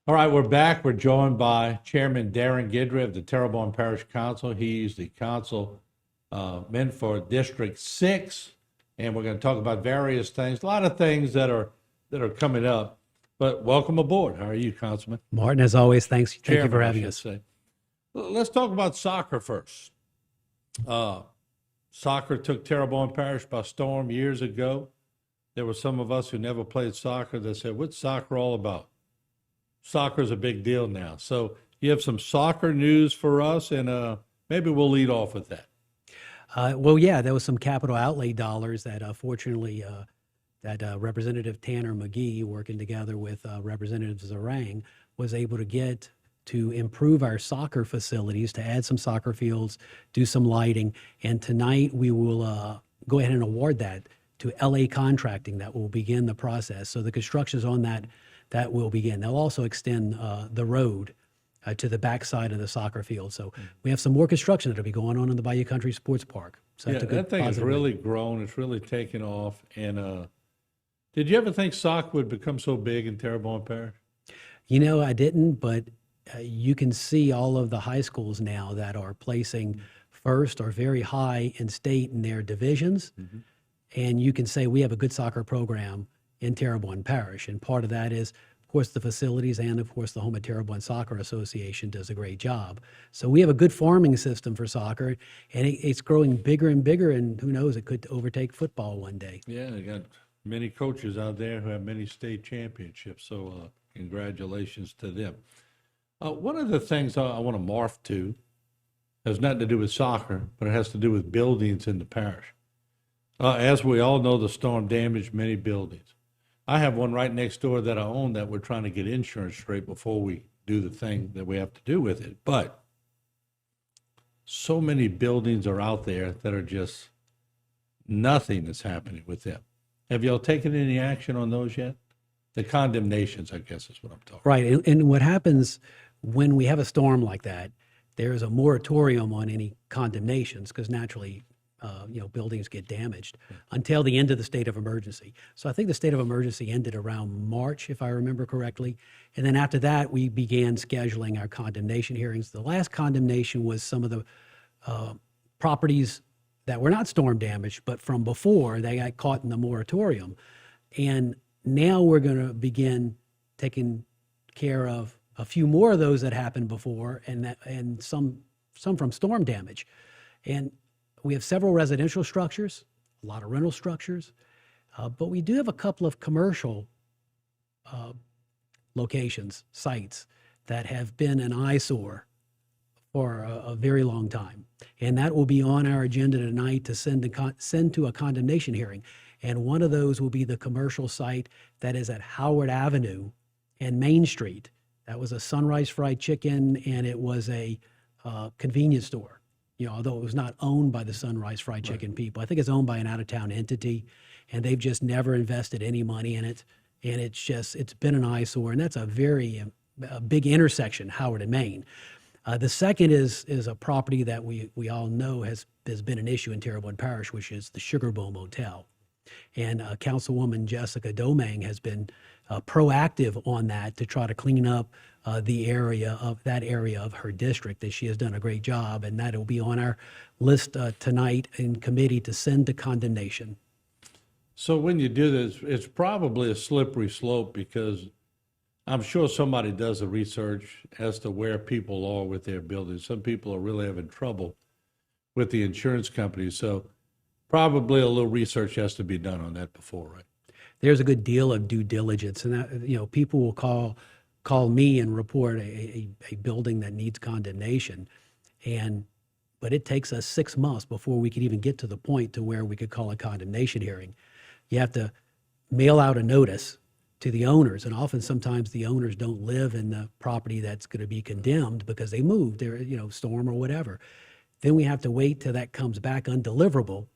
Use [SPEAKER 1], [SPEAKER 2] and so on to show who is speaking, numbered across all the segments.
[SPEAKER 1] All right, we're back. We're joined by Chairman Darren Guidry of the Terrebonne Parish Council. He's the councilman for District 6, and we're going to talk about various things, a lot of things that are coming up. But welcome aboard. How are you, Councilman?
[SPEAKER 2] Martin, as always, thank you
[SPEAKER 1] Chairman,
[SPEAKER 2] for
[SPEAKER 1] I
[SPEAKER 2] having
[SPEAKER 1] should
[SPEAKER 2] us.
[SPEAKER 1] say. Let's talk about soccer first. Soccer took Terrebonne Parish by storm years ago. There were some of us who never played soccer that said, "What's soccer all about?" Soccer is a big deal now. So you have some soccer news for us, and maybe we'll lead off with that.
[SPEAKER 2] Yeah, there was some capital outlay dollars that fortunately Representative Tanner McGee, working together with Representative Zarang, was able to get to improve our soccer facilities, to add some soccer fields, do some lighting. And tonight we will go ahead and award that to LA Contracting. That will begin the process. So the construction's on that will begin. They'll also extend the road to the backside of the soccer field. So we have some more construction that'll be going on in the Bayou Country Sports Park. So that's a good
[SPEAKER 1] that thing has
[SPEAKER 2] positive
[SPEAKER 1] really grown. It's really taken off. And did you ever think soccer would become so big in Terrebonne Parish?
[SPEAKER 2] You know, I didn't, but you can see all of the high schools now that are placing first or very high in state in their divisions. Mm-hmm. And you can say we have a good soccer program in Terrebonne Parish. And part of that is, of course, the facilities, and of course, the Home of Terrebonne Soccer Association does a great job. So we have a good farming system for soccer, and it's growing bigger and bigger, and who knows, it could overtake football one day.
[SPEAKER 1] Yeah, they got many coaches out there who have many state championships. So congratulations to them. One of the things I want to morph to has nothing to do with soccer, but it has to do with buildings in the parish. As we all know, the storm damaged many buildings. I have one right next door that I own that we're trying to get insurance straight before we do the thing that we have to do with it. But so many buildings are out there that are just nothing is happening with them. Have y'all taken any action on those yet? The condemnations, I guess, is what I'm talking about.
[SPEAKER 2] Right. And what happens when we have a storm like that, there's a moratorium on any condemnations because naturally, buildings get damaged until the end of the state of emergency. So I think the state of emergency ended around March, if I remember correctly. And then after that, we began scheduling our condemnation hearings. The last condemnation was some of the properties that were not storm damaged, but from before they got caught in the moratorium. And now we're going to begin taking care of a few more of those that happened before, and some from storm damage. And we have several residential structures, a lot of rental structures, but we do have a couple of commercial locations, sites, that have been an eyesore for a very long time. And that will be on our agenda tonight to send to a condemnation hearing. And one of those will be the commercial site that is at Howard Avenue and Main Street. That was a Sunrise Fried Chicken, and it was a convenience store. Although it was not owned by the Sunrise Fried Chicken people. I think it's owned by an out-of-town entity, and they've just never invested any money in it. And it's been an eyesore, and that's a very big intersection, Howard and Main. The second is a property that we all know has been an issue in Terrebonne Parish, which is the Sugar Bowl Motel. And Councilwoman Jessica Domang has been proactive on that to try to clean up the area of her district, that she has done a great job, and that will be on our list tonight in committee to send to condemnation.
[SPEAKER 1] So when you do this, it's probably a slippery slope because I'm sure somebody does the research as to where people are with their buildings. Some people are really having trouble with the insurance companies, so probably a little research has to be done on that before, right?
[SPEAKER 2] There's a good deal of due diligence, and that, people will call me and report a building that needs condemnation, but it takes us 6 months before we could even get to the point to where we could call a condemnation hearing. You have to mail out a notice to the owners, and sometimes the owners don't live in the property that's going to be condemned because they moved there, storm or whatever. Then we have to wait till that comes back undeliverable.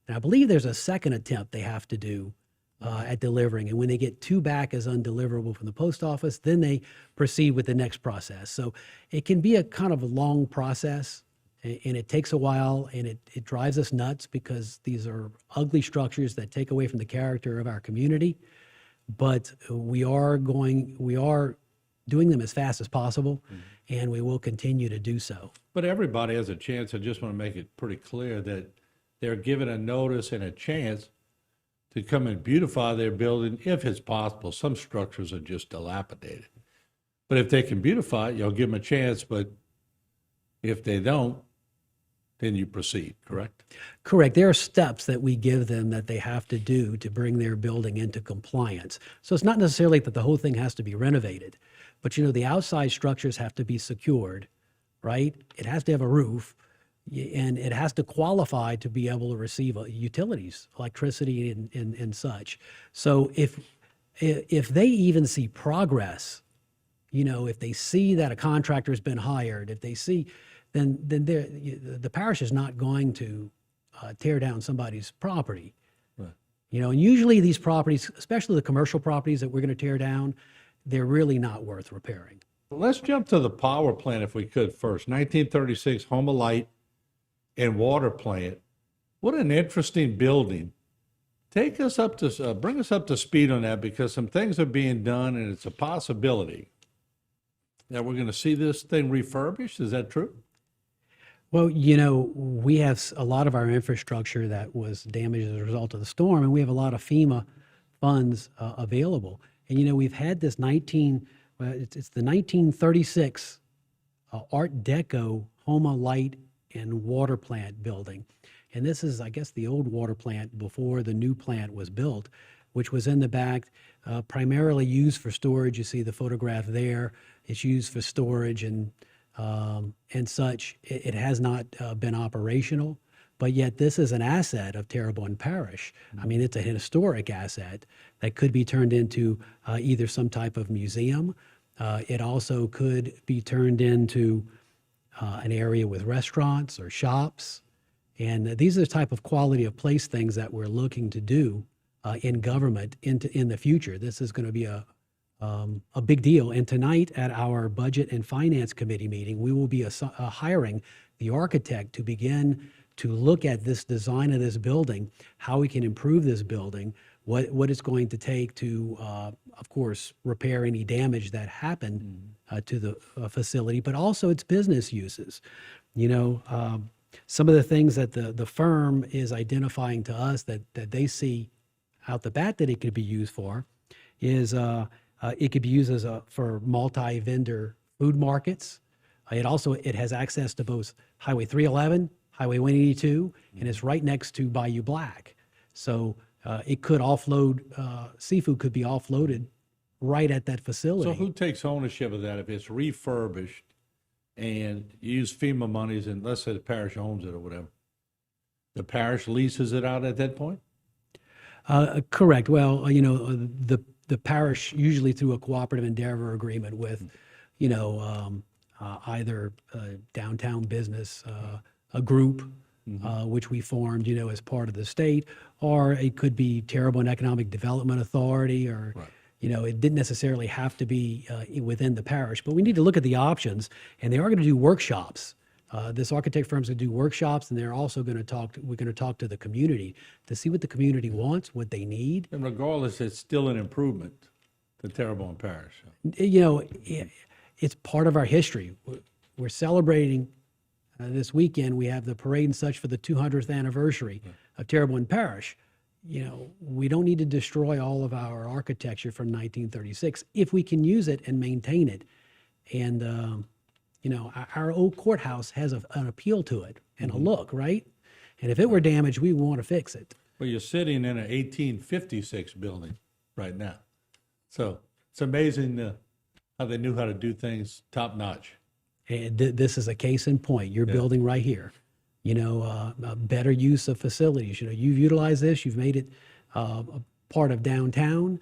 [SPEAKER 2] And I believe there's a second attempt they have to do at delivering. And when they get two back as undeliverable from the post office, then they proceed with the next process. So it can be a kind of a long process, and it takes a while, and it drives us nuts because these are ugly structures that take away from the character of our community. But we are doing them as fast as possible, and we will continue to do so.
[SPEAKER 1] But everybody has a chance. I just want to make it pretty clear that they're given a notice and a chance to come and beautify their building if it's possible. Some structures are just dilapidated. But if they can beautify it, you'll give them a chance. But if they don't, then you proceed, correct?
[SPEAKER 2] Correct. There are steps that we give them that they have to do to bring their building into compliance. So it's not necessarily that the whole thing has to be renovated, but the outside structures have to be secured, right? It has to have a roof, and it has to qualify to be able to receive utilities, electricity and such. So if they even see progress, if they see that a contractor's been hired, if they see, then the parish is not going to tear down somebody's property.
[SPEAKER 1] Right.
[SPEAKER 2] And usually these properties, especially the commercial properties that we're going to tear down, they're really not worth repairing.
[SPEAKER 1] Let's jump to the power plant if we could first. 1936 Homa Light and Water Plant. What an interesting building. Take us up to, bring us up to speed on that, because some things are being done and it's a possibility that we're going to see this thing refurbished. Is that true?
[SPEAKER 2] Well, we have a lot of our infrastructure that was damaged as a result of the storm, and we have a lot of FEMA funds available. And, we've had this it's the 1936 Art Deco Homa Light and Water Plant building. And this is, I guess, the old water plant before the new plant was built, which was in the back, primarily used for storage. You see the photograph there. It's used for storage and such. It has not been operational, but yet this is an asset of Terrebonne Parish. I mean, it's a historic asset that could be turned into either some type of museum. It also could be turned into an area with restaurants or shops. And these are the type of quality of place things that we're looking to do in government in the future. This is going to be a big deal. And tonight at our Budget and Finance Committee meeting, we will be hiring the architect to begin to look at this design of this building, how we can improve this building, what it's going to take to, of course, repair any damage that happened to the facility, but also its business uses. Some of the things that the firm is identifying to us that they out the bat that it could be used for is it could be used for multi-vendor food markets. It has access to both Highway 311, Highway 182, and it's right next to Bayou Black. So it could offload, seafood could be offloaded right at that facility.
[SPEAKER 1] So who takes ownership of that if it's refurbished and use FEMA monies, and let's say the parish owns it or whatever? The parish leases it out at that point?
[SPEAKER 2] Correct. Well, the parish, usually through a cooperative endeavor agreement with, either downtown business, a group, which we formed, as part of the state, or it could be Terrebonne Economic Development Authority, or,
[SPEAKER 1] Right.
[SPEAKER 2] It didn't necessarily have to be within the parish, but we need to look at the options, and they are going to do workshops. This architect firm's going to do workshops, and they're also going to we're going to talk to the community to see what the community wants, what they need.
[SPEAKER 1] And regardless, it's still an improvement to Terrebonne Parish.
[SPEAKER 2] It's part of our history. We're celebrating this weekend. We have the parade and such for the 200th anniversary of Terrebonne Parish. We don't need to destroy all of our architecture from 1936 if we can use it and maintain it. And, our old courthouse has an appeal to it and a look, right? And if it were damaged, we want to fix it.
[SPEAKER 1] Well, you're sitting in an 1856 building right now. So it's amazing how they knew how to do things top notch.
[SPEAKER 2] And this is a case in point. You're building right here. A better use of facilities. You've utilized this. You've made it a part of downtown.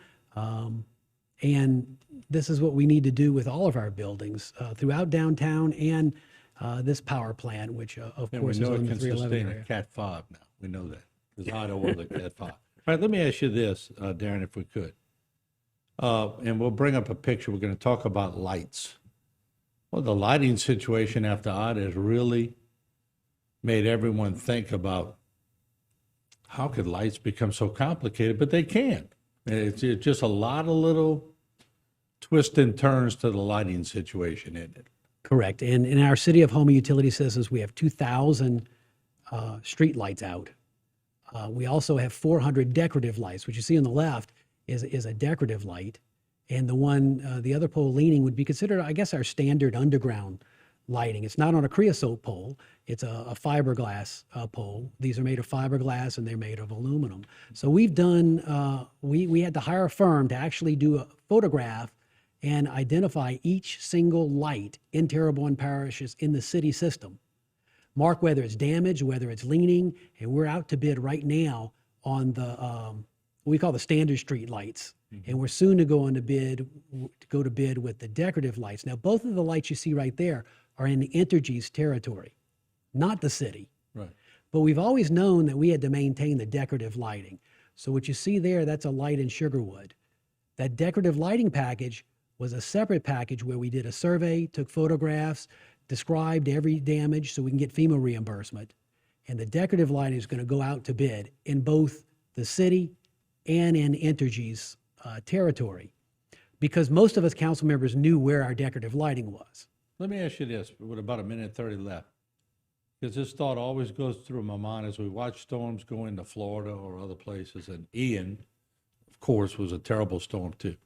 [SPEAKER 2] And this is what we need to do with all of our buildings throughout downtown and this power plant, which, of
[SPEAKER 1] And
[SPEAKER 2] course,
[SPEAKER 1] we
[SPEAKER 2] is
[SPEAKER 1] know
[SPEAKER 2] on
[SPEAKER 1] it
[SPEAKER 2] the
[SPEAKER 1] can
[SPEAKER 2] 311
[SPEAKER 1] sustain a
[SPEAKER 2] area.
[SPEAKER 1] Cat 5 now. We know that. Because I don't want the Cat 5. All right, let me ask you this, Darren, if we could. And we'll bring up a picture. We're going to talk about lights. Well, the lighting situation after Ida has really made everyone think about how could lights become so complicated, but they can. It's just a lot of little twists and turns to the lighting situation, isn't it?
[SPEAKER 2] Correct. And in our city of Houma Utility Systems, we have 2,000 street lights out. We also have 400 decorative lights, which you see on the left is a decorative light. And the other pole leaning would be considered, I guess, our standard underground lighting. It's not on a creosote pole. It's a fiberglass pole. These are made of fiberglass and they're made of aluminum. So we've done, we had to hire a firm to actually do a photograph and identify each single light in Terrebonne Parish in the city system. Mark whether it's damaged, whether it's leaning, and we're out to bid right now on the, what we call the standard street lights. And we're soon to go to bid with the decorative lights. Now, both of the lights you see right there are in the Entergy's territory, not the city.
[SPEAKER 1] Right.
[SPEAKER 2] But we've always known that we had to maintain the decorative lighting. So what you see there, that's a light in Sugarwood. That decorative lighting package was a separate package where we did a survey, took photographs, described every damage so we can get FEMA reimbursement. And the decorative lighting is going to go out to bid in both the city and in Entergy's territory, because most of us council members knew where our decorative lighting was.
[SPEAKER 1] Let me ask you this, with about a minute 30 left, because this thought always goes through my mind as we watch storms go into Florida or other places, and Ian, of course, was a terrible storm too.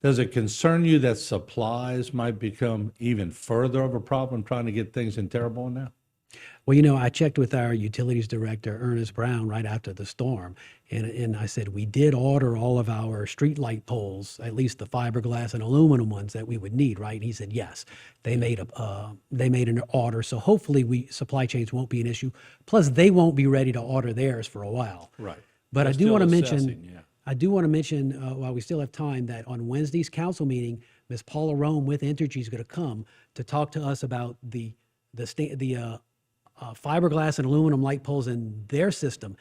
[SPEAKER 1] Does it concern you that supplies might become even further of a problem trying to get things in Terrebonne now?
[SPEAKER 2] Well, you know, I checked with our utilities director, Ernest Brown, right after the storm, and I said, we did order all of our street light poles, at least the fiberglass and aluminum ones that we would need, right? And he said, yes, they made an order, so hopefully supply chains won't be an issue. Plus, they won't be ready to order theirs for a while.
[SPEAKER 1] Right.
[SPEAKER 2] But
[SPEAKER 1] They're
[SPEAKER 2] I do want to
[SPEAKER 1] still
[SPEAKER 2] mention,
[SPEAKER 1] assessing, yeah.
[SPEAKER 2] while we still have time, that on Wednesday's council meeting, Ms. Paula Rome with Entergy is going to come to talk to us about the fiberglass and aluminum light poles in their system.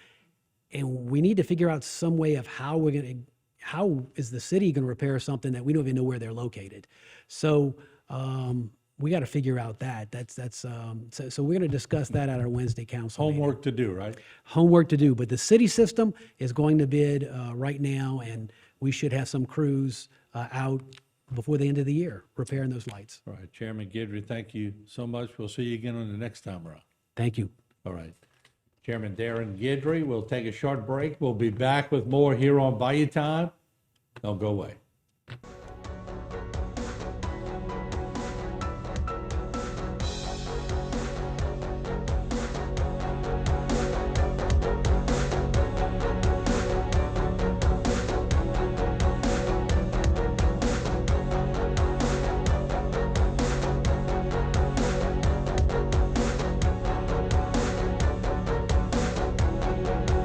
[SPEAKER 2] And we need to figure out some way of how is the city going to repair something that we don't even know where they're located. So we got to figure out that. So we're going to discuss that at our Wednesday council meeting.
[SPEAKER 1] Homework to do, right?
[SPEAKER 2] Homework to do. But the city system is going to bid right now, and we should have some crews out before the end of the year repairing those lights.
[SPEAKER 1] All right, Chairman Guidry, thank you so much. We'll see you again on the next time around.
[SPEAKER 2] Thank you.
[SPEAKER 1] All right. Chairman Darren Guidry, we'll take a short break. We'll be back with more here on Bayou Time. Don't go away.